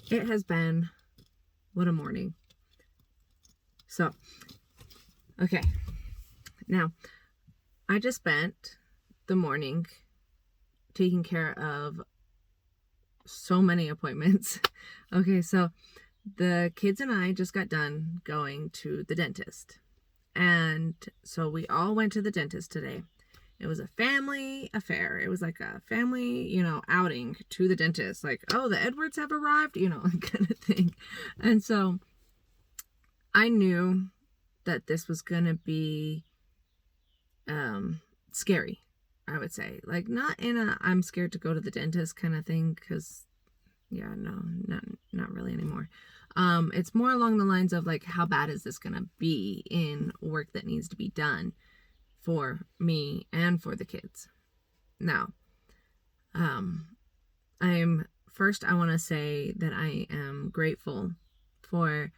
It has been, what a morning. So, okay. Now, I just spent the morning taking care of so many appointments. Okay, so the kids and I just got done going to the dentist. And so we all went to the dentist today. It was a family affair. It was like a family, outing to the dentist. Like, oh, the Edwards have arrived, kind of thing. And so I knew that this was going to be scary, I would say. Like, not in a I'm scared to go to the dentist kind of thing, because, yeah, no, not really anymore. It's more along the lines of, like, how bad is this going to be in work that needs to be done for me and for the kids. Now, I want to say that I am grateful for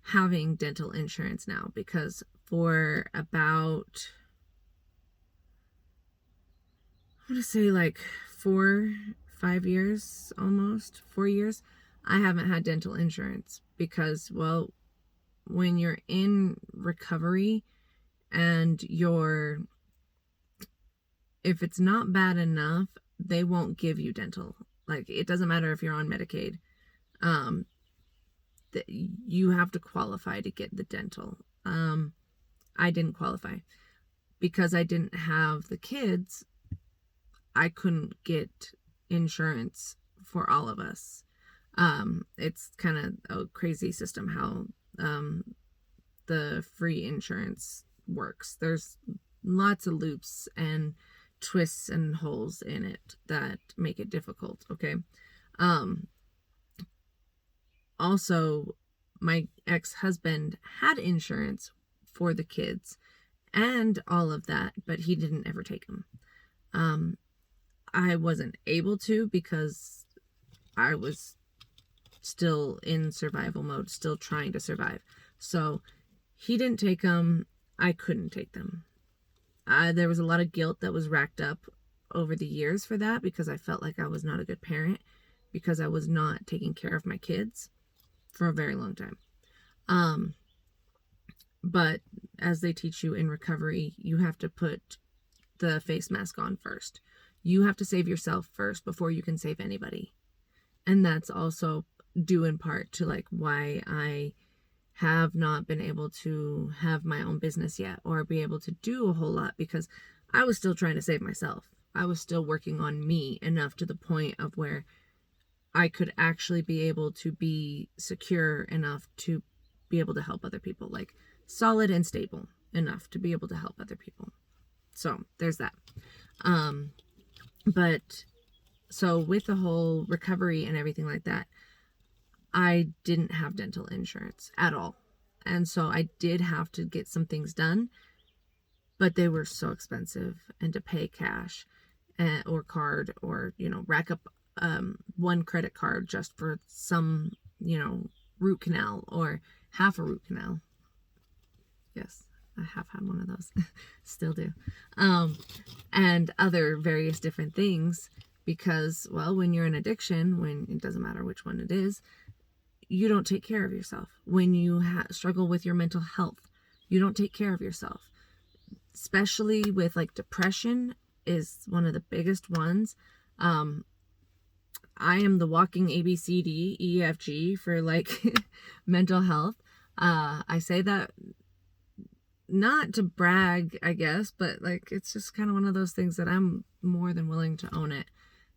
having dental insurance now, because for about, I want to say like 5 years, almost 4 years, I haven't had dental insurance because, well, when you're in recovery and if it's not bad enough, they won't give you dental. Like, it doesn't matter if you're on Medicaid. Um, you have to qualify to get the dental. I didn't qualify because I didn't have the kids. I couldn't get insurance for all of us. It's kind of a crazy system how the free insurance works. There's lots of loops and twists and holes in it that make it difficult. Okay. Also, my ex-husband had insurance for the kids and all of that, but he didn't ever take them. I wasn't able to because I was still in survival mode, still trying to survive. So he didn't take them. I couldn't take them. There was a lot of guilt that was racked up over the years for that, because I felt like I was not a good parent because I was not taking care of my kids for a very long time. But as they teach you in recovery, you have to put the face mask on first. You have to save yourself first before you can save anybody. And that's also due in part to, like, why I have not been able to have my own business yet or be able to do a whole lot, because I was still trying to save myself. I was still working on me enough to the point of where I could actually be able to be secure enough to be able to help other people, like solid and stable enough to be able to help other people. So there's that. But so with the whole recovery and everything like that, I didn't have dental insurance at all. And so I did have to get some things done, but they were so expensive, and to pay cash or card, or, rack up one credit card just for some, root canal or half a root canal. Yes, I have had one of those. Still do. And other various different things, because, well, when you're in addiction, when it doesn't matter which one it is, you don't take care of yourself. When you struggle with your mental health, you don't take care of yourself. Especially with, like, depression is one of the biggest ones. I am the walking ABCD EFG for, like, mental health. I say that not to brag, I guess, but, like, it's just kind of one of those things that I'm more than willing to own it,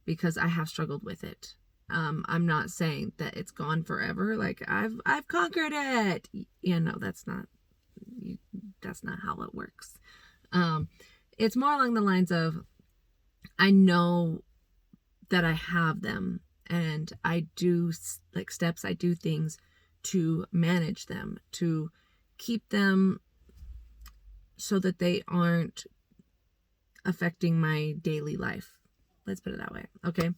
because I have struggled with it. I'm not saying that it's gone forever. Like, I've conquered it. That's not how it works. It's more along the lines of, I know that I have them, and I do, like, steps, I do things to manage them, to keep them so that they aren't affecting my daily life. Let's put it that way. Okay.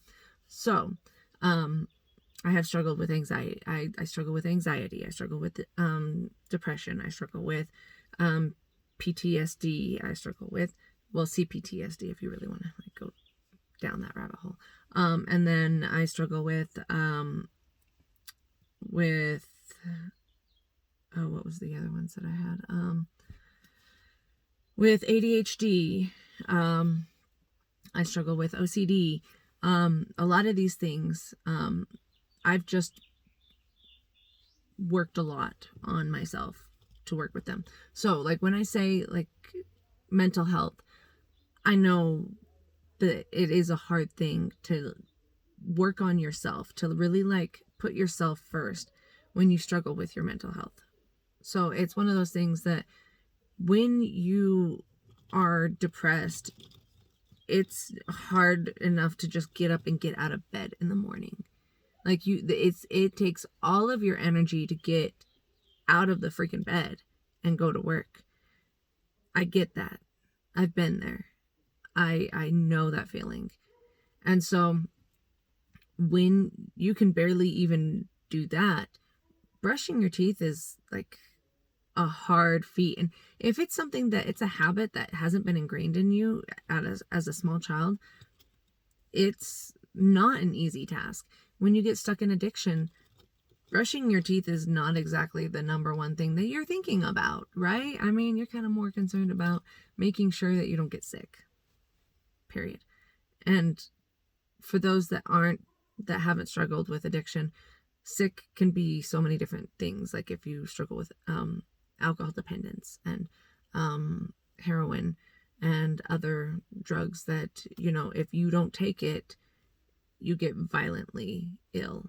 So, I have struggled with anxiety. I struggle with anxiety. I struggle with depression. I struggle with PTSD. I struggle with, well, CPTSD, if you really want to, like, go down that rabbit hole. And then I struggle with with, oh, what was the other ones that I had? With ADHD, I struggle with OCD. A lot of these things, I've just worked a lot on myself to work with them. So like when I say like mental health, I know that it is a hard thing to work on yourself, to really like put yourself first when you struggle with your mental health. So it's one of those things that when you are depressed, it's hard enough to just get up and get out of bed in the morning. Like it takes all of your energy to get out of the freaking bed and go to work. I get that. I've been there. I know that feeling. And so when you can barely even do that, brushing your teeth is like a hard feat. And if it's something that it's a habit that hasn't been ingrained in you as a small child, it's not an easy task. When you get stuck in addiction, brushing your teeth is not exactly the number one thing that you're thinking about, right? I mean, you're kind of more concerned about making sure that you don't get sick, period. And for those that haven't struggled with addiction, sick can be so many different things. Like if you struggle with alcohol dependence and heroin and other drugs that, you know, if you don't take it, you get violently ill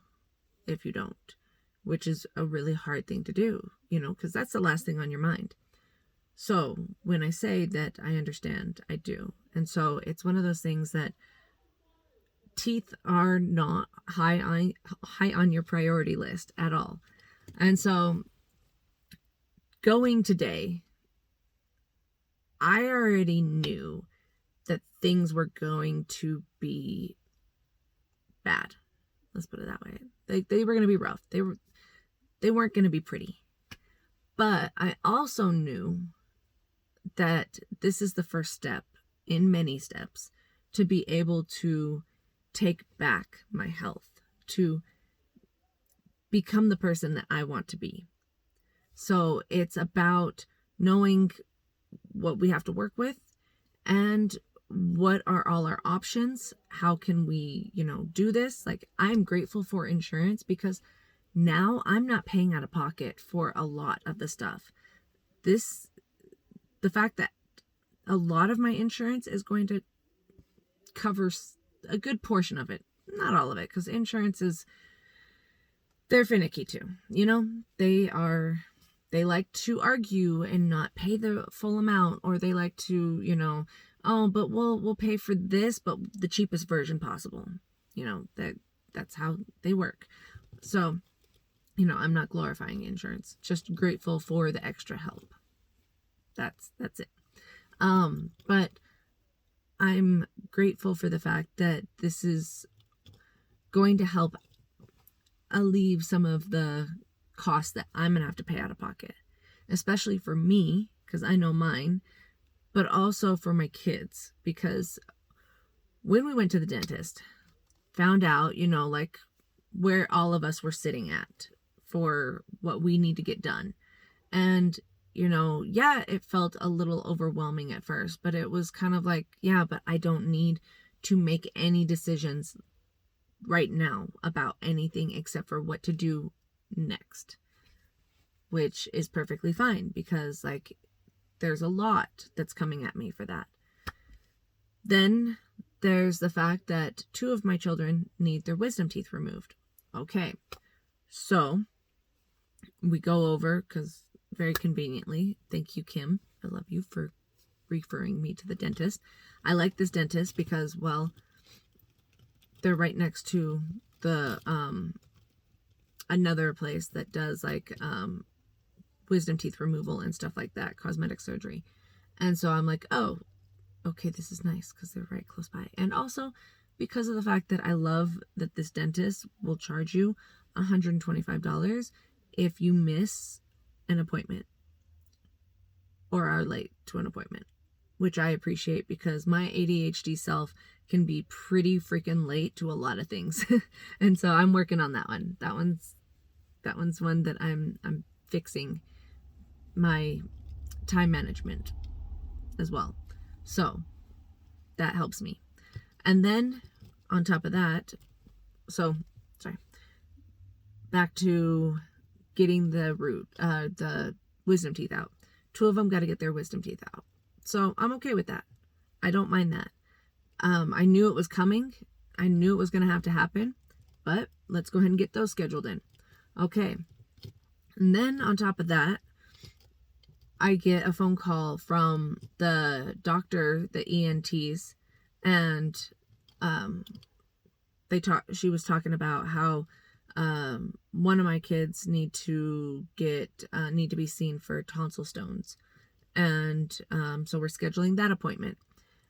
if you don't, which is a really hard thing to do, you know, because that's the last thing on your mind. So when I say that I understand, I do. And so it's one of those things that teeth are not high on your priority list at all. And so going today, I already knew that things were going to be bad. Let's put it that way. They were going to be rough. They weren't going to be pretty. But I also knew that this is the first step in many steps to be able to take back my health, to become the person that I want to be. So it's about knowing what we have to work with and what are all our options. How can we, you know, do this? Like, I'm grateful for insurance because now I'm not paying out of pocket for a lot of the stuff. The fact that a lot of my insurance is going to cover a good portion of it, not all of it, because insurance they're finicky too. You know, they like to argue and not pay the full amount, or they like to, you know, oh, but we'll pay for this, but the cheapest version possible. You know, that's how they work. So, you know, I'm not glorifying insurance, just grateful for the extra help. That's it. But I'm grateful for the fact that this is going to help alleviate some of the costs that I'm going to have to pay out of pocket, especially for me, because I know mine, but also for my kids, because when we went to the dentist, found out, you know, like where all of us were sitting at for what we need to get done. And, you know, yeah, it felt a little overwhelming at first, but it was kind of like, yeah, but I don't need to make any decisions right now about anything except for what to do next, which is perfectly fine because like there's a lot that's coming at me for that. Then there's the fact that 2 of my children need their wisdom teeth removed. Okay, so we go over, because very conveniently, thank you, Kim, I love you for referring me to the dentist. I like this dentist because, well, they're right next to the another place that does like wisdom teeth removal and stuff like that, cosmetic surgery. And so I'm like, oh, okay, this is nice because they're right close by. And also because of the fact that I love that this dentist will charge you $125 if you miss an appointment or are late to an appointment, which I appreciate because my ADHD self can be pretty freaking late to a lot of things. And so I'm working on that one. That one's one that I'm fixing my time management as well. So that helps me. And then on top of that, back to getting the wisdom teeth out. 2 of them got to get their wisdom teeth out. So I'm okay with that. I don't mind that. I knew it was coming. I knew it was going to have to happen, but let's go ahead and get those scheduled in. Okay. And then on top of that, I get a phone call from the doctor, the ENTs, and she was talking about how one of my kids need to be seen for tonsil stones. And so we're scheduling that appointment.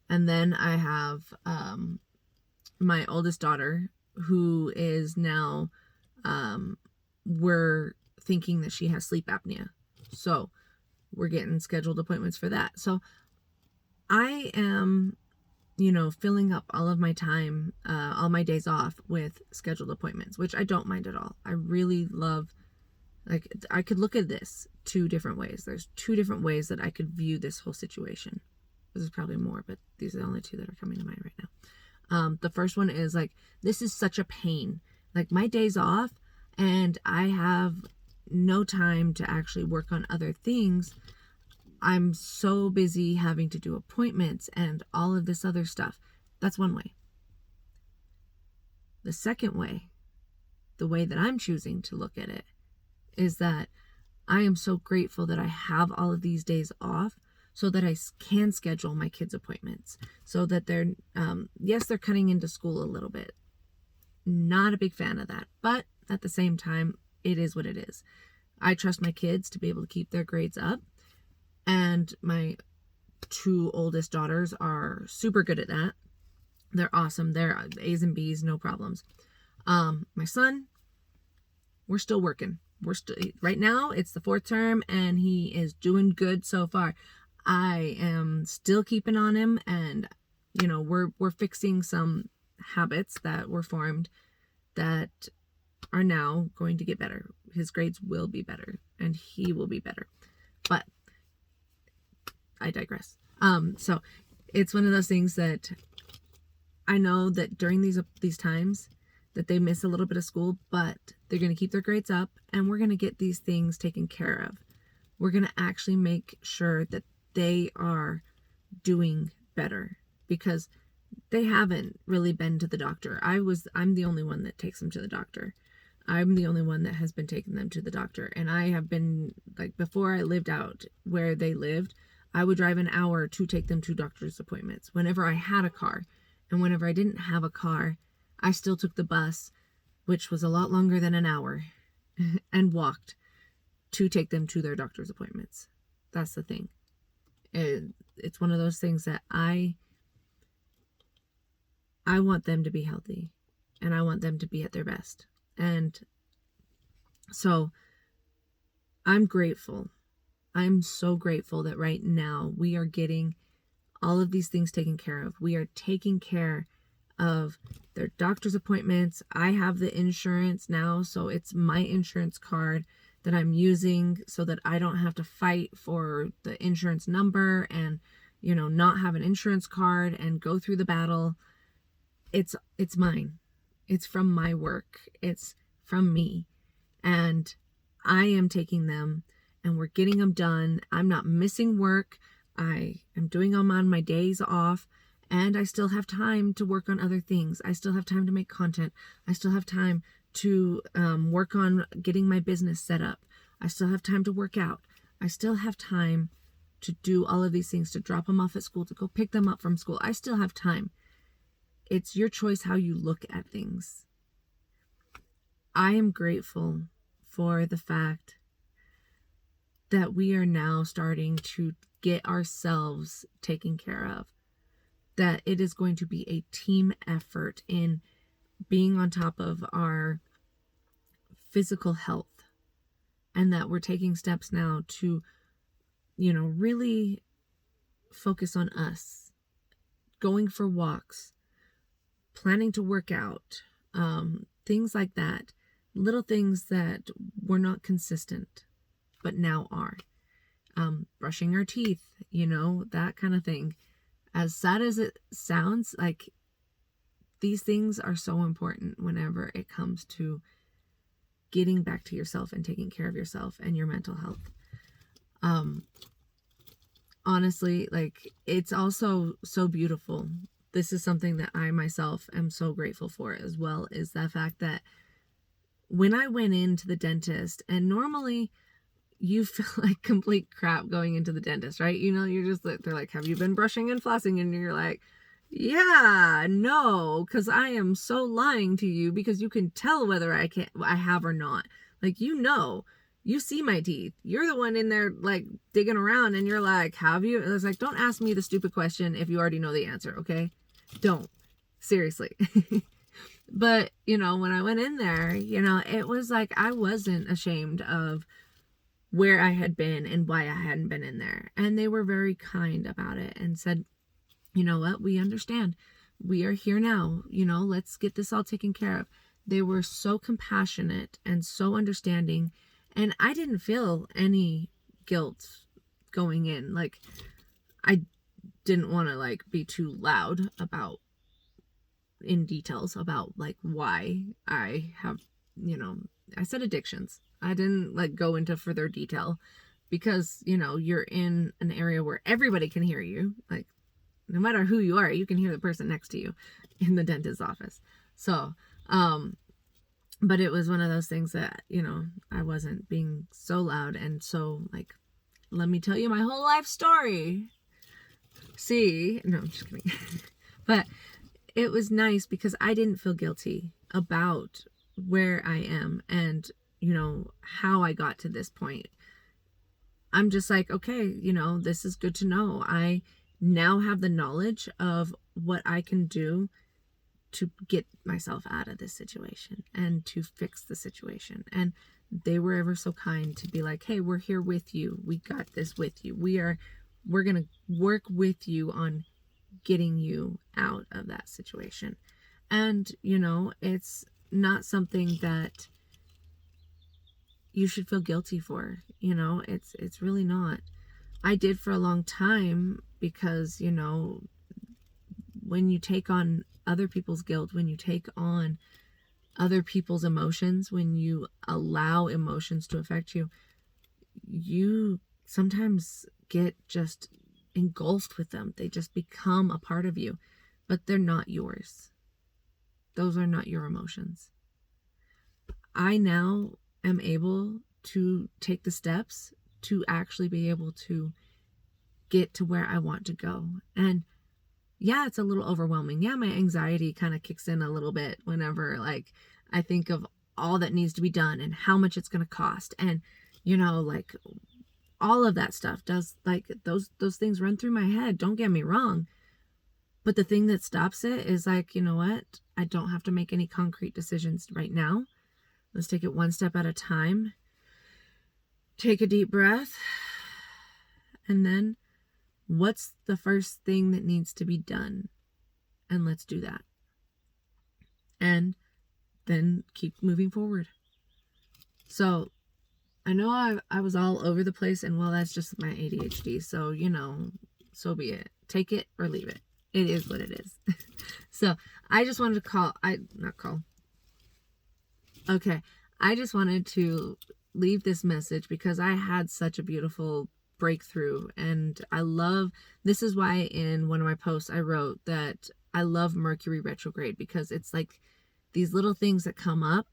And then I have my oldest daughter, who is now, we're thinking that she has sleep apnea. So we're getting scheduled appointments for that. So I am, filling up all of my time, all my days off with scheduled appointments, which I don't mind at all. I really love, I could look at this 2 different ways. There's 2 different ways that I could view this whole situation. There's probably more, but these are the only 2 that are coming to mind right now. The first one is this is such a pain. My day's off and I have no time to actually work on other things. I'm so busy having to do appointments and all of this other stuff. That's one way. The second way, the way that I'm choosing to look at it, is that I am so grateful that I have all of these days off so that I can schedule my kids' appointments, so that they're, yes, they're cutting into school a little bit. Not a big fan of that, but at the same time, it is what it is. I trust my kids to be able to keep their grades up, and my 2 oldest daughters are super good at that. They're awesome. They're A's and B's, no problems. My son, we're still working. Right now, it's the 4th term, and he is doing good so far. I am still keeping on him, and we're fixing some habits that were formed that are now going to get better. His grades will be better, and he will be better. But I digress. So it's one of those things that I know that during these times that they miss a little bit of school, but they're going to keep their grades up, and we're going to get these things taken care of. We're going to actually make sure that they are doing better, because they haven't really been to the doctor. I'm the only one that takes them to the doctor. I'm the only one that has been taking them to the doctor. And I have been, before I lived out where they lived, I would drive an hour to take them to doctor's appointments whenever I had a car. And whenever I didn't have a car, I still took the bus, which was a lot longer than an hour, and walked to take them to their doctor's appointments. That's the thing. It's one of those things that I want them to be healthy, and I want them to be at their best. And so I'm grateful. I'm so grateful that right now we are getting all of these things taken care of. We are taking care of their doctor's appointments. I have the insurance now, so it's my insurance card that I'm using so that I don't have to fight for the insurance number and, not have an insurance card and go through the battle. It's mine. It's from my work. It's from me. And I am taking them and we're getting them done. I'm not missing work. I am doing them on my days off, and I still have time to work on other things. I still have time to make content. I still have time to work on getting my business set up. I still have time to work out. I still have time to do all of these things, to drop them off at school, to go pick them up from school. I still have time. It's your choice how you look at things. I am grateful for the fact that we are now starting to get ourselves taken care of. That it is going to be a team effort in being on top of our physical health. And that we're taking steps now to, really focus on us. Going for walks. Planning to work out. Things like that. Little things that were not consistent, but now are. Brushing our teeth, that kind of thing. As sad as it sounds, like, these things are so important whenever it comes to getting back to yourself and taking care of yourself and your mental health. Honestly, like, it's also so beautiful. This is something that I myself am so grateful for as well, is the fact that when I went into the dentist, and normally you feel like complete crap going into the dentist, right? You're just like, they're like, have you been brushing and flossing? And you're like, yeah, no, because I am so lying to you, because you can tell whether I have or not. Like, you see my teeth. You're the one in there, like, digging around, and you're like, have you? And it's like, don't ask me the stupid question if you already know the answer, okay? Don't. Seriously. But, when I went in there, it was like, I wasn't ashamed of where I had been and why I hadn't been in there. And they were very kind about it and said, you know what, we understand. We are here now. Let's get this all taken care of. They were so compassionate and so understanding. And I didn't feel any guilt going in. Like, I didn't want to, like, be too loud about in details about, like, why I have, I said addictions. I didn't, like, go into further detail because, you're in an area where everybody can hear you. Like, no matter who you are, you can hear the person next to you in the dentist's office. So, but it was one of those things that, I wasn't being so loud and so, like, let me tell you my whole life story. See, no, I'm just kidding. But it was nice because I didn't feel guilty about where I am and, how I got to this point. I'm just like, okay, this is good to know. I now have the knowledge of what I can do to get myself out of this situation and to fix the situation. And they were ever so kind to be like, hey, we're here with you. We got this with you. We're going to work with you on getting you out of that situation. And, it's not something that you should feel guilty for. It's really not. I did for a long time because, when you take on other people's guilt, when you take on other people's emotions, when you allow emotions to affect you, you sometimes get just engulfed with them. They just become a part of you, but they're not yours. Those are not your emotions. I now am able to take the steps to actually be able to get to where I want to go. And yeah, it's a little overwhelming. Yeah, my anxiety kind of kicks in a little bit whenever, like, I think of all that needs to be done and how much it's going to cost. And, like, all of that stuff does, like, those things run through my head. Don't get me wrong. But the thing that stops it is, like, you know what? I don't have to make any concrete decisions right now. Let's take it one step at a time. Take a deep breath. And then, what's the first thing that needs to be done? And let's do that. And then keep moving forward. So, I know I was all over the place, and well, that's just my ADHD. So, so be it. Take it or leave it. It is what it is. So, I just wanted to I just wanted to leave this message because I had such a beautiful breakthrough, and this is why in one of my posts I wrote that I love Mercury retrograde, because it's like these little things that come up,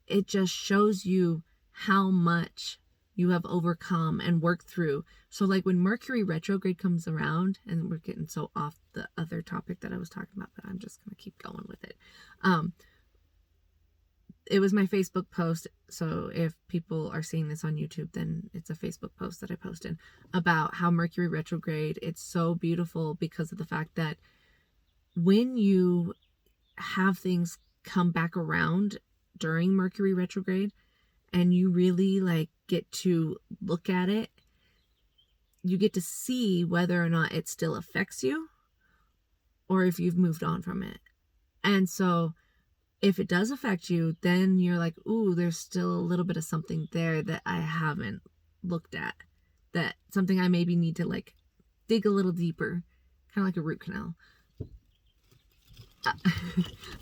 it just shows you how much you have overcome and worked through. So, like, when Mercury retrograde comes around, and we're getting so off the other topic that I was talking about, but I'm just gonna keep going with it. It was my Facebook post. So if people are seeing this on YouTube, then it's a Facebook post that I posted about how Mercury retrograde, it's so beautiful because of the fact that when you have things come back around during Mercury retrograde and you really, like, get to look at it, you get to see whether or not it still affects you or if you've moved on from it. And so If it does affect you, then you're like, ooh, there's still a little bit of something there that I haven't looked at. That something I maybe need to like dig a little deeper, kind of like a root canal.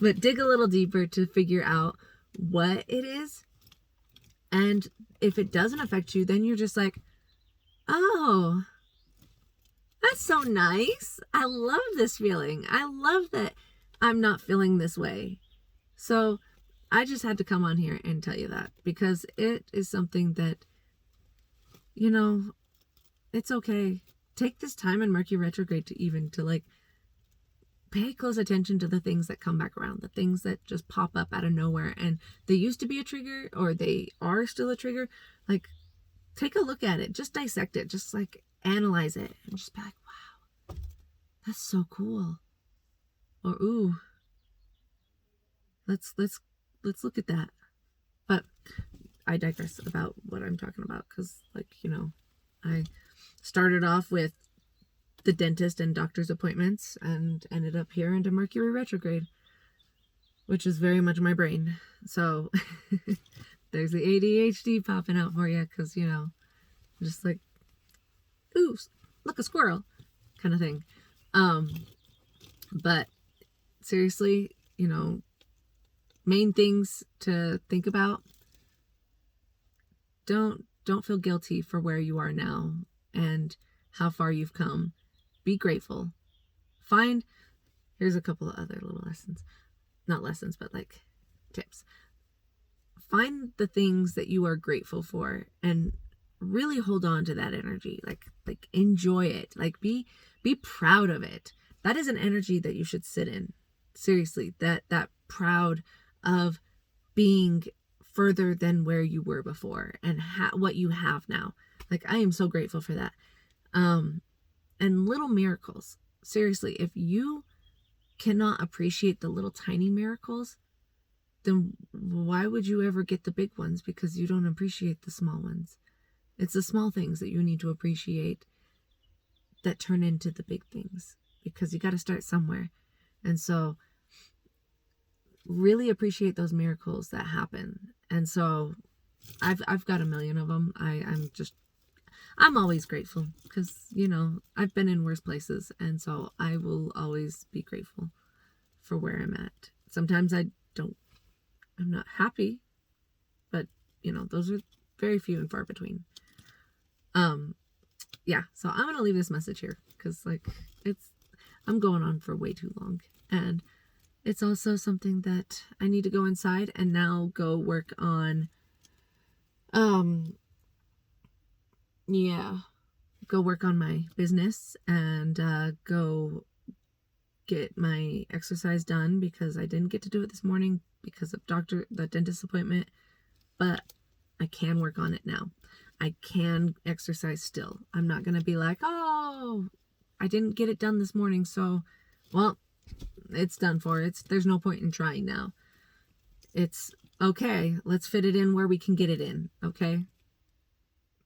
But dig a little deeper to figure out what it is. And if it doesn't affect you, then you're just like, oh, that's so nice. I love this feeling. I love that I'm not feeling this way. So I just had to come on here and tell you that, because it is something that, you know, it's okay. Take this time in Mercury retrograde to like pay close attention to the things that come back around, the things that just pop up out of nowhere and they used to be a trigger or they are still a trigger. Like, take a look at it, just dissect it, just like analyze it and just be like, wow, that's so cool. Or, ooh, let's look at that. But I digress about what I'm talking about, because, like, you know, I started off with the dentist and doctor's appointments and ended up here into Mercury retrograde, which is very much my brain. So there's the ADHD popping out for you, because, you know, just like, ooh, look, a squirrel kind of thing. But seriously, you know, main things to think about: don't feel guilty for where you are now and how far you've come. Be grateful. Here's a couple of other little lessons. Not lessons, but like tips. Find the things that you are grateful for and really hold on to that energy. Like enjoy it. Like be proud of it. That is an energy that you should sit in. Seriously, that proud of being further than where you were before and what you have now. Like, I am so grateful for that. And little miracles. Seriously, if you cannot appreciate the little tiny miracles, then why would you ever get the big ones? Because you don't appreciate the small ones. It's the small things that you need to appreciate that turn into the big things, because you got to start somewhere. And so really appreciate those miracles that happen. And so I've got a million of them. I'm always grateful, because, you know, I've been in worse places, and so I will always be grateful for where I'm at. Sometimes I'm not happy, but, you know, those are very few and far between. Yeah, so I'm going to leave this message here, because, like, I'm going on for way too long, and it's also something that I need to go inside and now go work on, go work on my business and go get my exercise done, because I didn't get to do it this morning because of the dentist appointment, but I can work on it now. I can exercise still. I'm not going to be like, oh, I didn't get it done this morning, so, well, it's done for. There's no point in trying now. It's okay. Let's fit it in where we can get it in. Okay.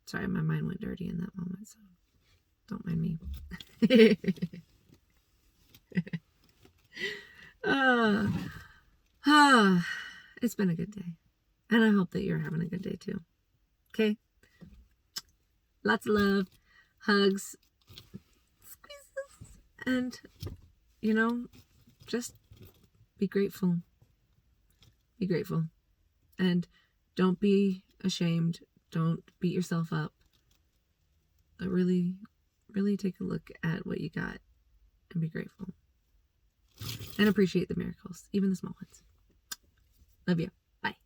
Sorry, my mind went dirty in that moment, so don't mind me. It's been a good day. And I hope that you're having a good day too. Okay? Lots of love, hugs, squeezes, and, you know, just be grateful. Be grateful. And don't be ashamed. Don't beat yourself up. But really, really take a look at what you got and be grateful. And appreciate the miracles, even the small ones. Love you. Bye.